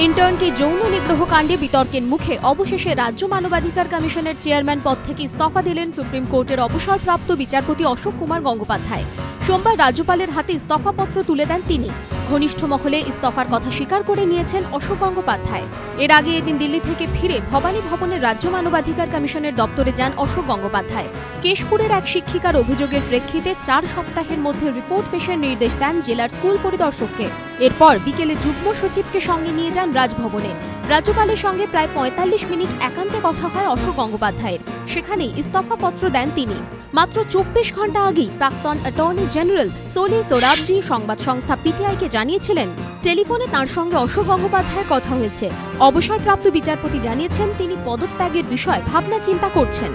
ইন্টার্নকে যৌন নিগ্রহ কাণ্ডে বিতর্কের মুখে অবশেষে রাজ্য মানবাধিকার কমিশনের চেয়ারম্যান পদ থেকে ইস্তফা দিলেন সুপ্রিম কোর্টের অবসরপ্রাপ্ত বিচারপতি অশোক কুমার গঙ্গোপাধ্যায়। সোমবার রাজ্যপালের হাতে ইস্তফাপত্র তুলে দেন তিনি। ঘনিষ্ঠ মহলে ইস্তফার কথা স্বীকার করে নিয়েছেন অশোক গঙ্গোপাধ্যায়। এর আগে এদিন দিল্লি থেকে ফিরে ভবানী ভবনের রাজ্য মানবাধিকার কমিশনের দপ্তরে যান অশোক গঙ্গোপাধ্যায়। কেশপুরের এক শিক্ষিকার অভিযোগের প্রেক্ষিতে 4 সপ্তাহের মধ্যে রিপোর্ট পেশের নির্দেশ দেন জেলার স্কুল পরিদর্শককে। এরপর বিকেলে যুগ্ম সচিবকে সঙ্গে নিয়ে যান রাজভবনে। রাজ্যপালের সঙ্গে প্রায় 45 মিনিট একান্তে কথা হয় অশোক গঙ্গোপাধ্যায়ের। সেখানেই ইস্তফাপত্র দেন তিনি। মাত্র 24 ঘন্টা আগেই প্রাক্তন অ্যাটর্নি জেনারেল সোলি সোরাবজি সংবাদ সংস্থা পিটিআইকে জানিয়েছিলেন টেলিফোনে তাঁর সঙ্গে অশোক গঙ্গোপাধ্যায়ের কথা হয়েছে। অবসরপ্রাপ্ত বিচারপতি জানিয়েছেন তিনি পদত্যাগের বিষয়ে ভাবনা চিন্তা করছেন।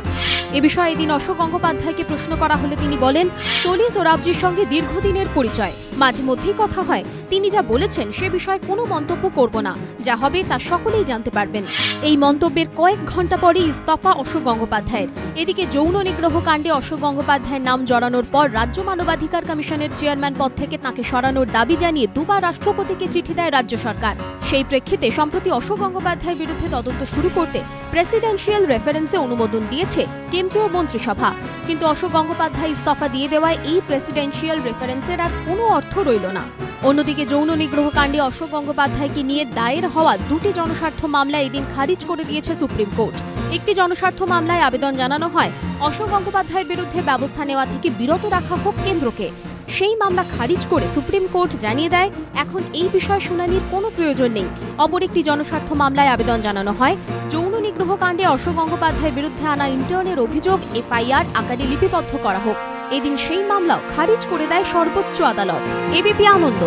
এ বিষয়ে এদিন অশোক গঙ্গোপাধ্যায়কে প্রশ্ন করা হলে তিনি বলেন, সোলি সোরাবজির সঙ্গে দীর্ঘদিনের পরিচয়, মাঝে মধ্যেই কথা হয়। তিনি যা বলেছেন সে বিষয়ে কোনো মন্তব্য করব না, যা হবে তা সকলেই জানতে পারবেন। এই মন্তব্যের কয়েক ঘন্টা পরে ইস্তফা অশোক গঙ্গোপাধ্যায়ের। এদিকে যৌন নিগ্রহ কাণ্ডে অশোক গঙ্গোপাধ্যায়ের নাম জড়ানোর পর রাজ্য মানবাধিকার কমিশনের চেয়ারম্যান পদ থেকে তাঁকে সরানোর দাবি জানিয়ে দুবার রাষ্ট্রপতিকে চিঠি দেয় রাজ্য সরকার। সেই প্রেক্ষিতে সম্প্রতি অশোক গঙ্গোপাধ্যায়ের বিরুদ্ধে তদন্ত শুরু করতে প্রেসিডেন্সিয়াল রেফারেন্সে অনুমোদন দিয়েছে কেন্দ্রীয় মন্ত্রিসভা। কিন্তু অশোক গঙ্গোপাধ্যায় ইস্তফা দিয়ে দেওয়ায় এই প্রেসিডেন্সিয়াল রেফারেন্সের আর কোনো অর্থ রইল না। অন্যদিকে যৌন নিগ্রহ কাণ্ডে অশোক গঙ্গোপাধ্যায়কে নিয়ে দায়ের হওয়া 2টি জনস্বার্থ মামলা এদিন খারিজ করে দিয়েছে সুপ্রিম কোর্ট। একটি জনস্বার্থ মামলায় আবেদন জানানো হয় অশোক গঙ্গোপাধ্যায়ের বিরুদ্ধে ব্যবস্থা নেওয়া থেকে বিরত রাখা হোক কেন্দ্রকে। সেই মামলা খারিজ করে সুপ্রিম কোর্ট জানিয়ে দেয় এখন এই বিষয়ে শুনানির কোনো প্রয়োজন নেই। অপর একটি জনস্বার্থ মামলায় আবেদন জানানো হয় যৌন নিগ্রহ কাণ্ডে অশোক গঙ্গোপাধ্যায়ের বিরুদ্ধে আনা ইন্টার্নের অভিযোগ এফআইআর আকারে লিপিবদ্ধ করা হোক। এদিন সেই মামলাও খারিজ করে দেয় সর্বোচ্চ আদালত। এবিপি আনন্দ।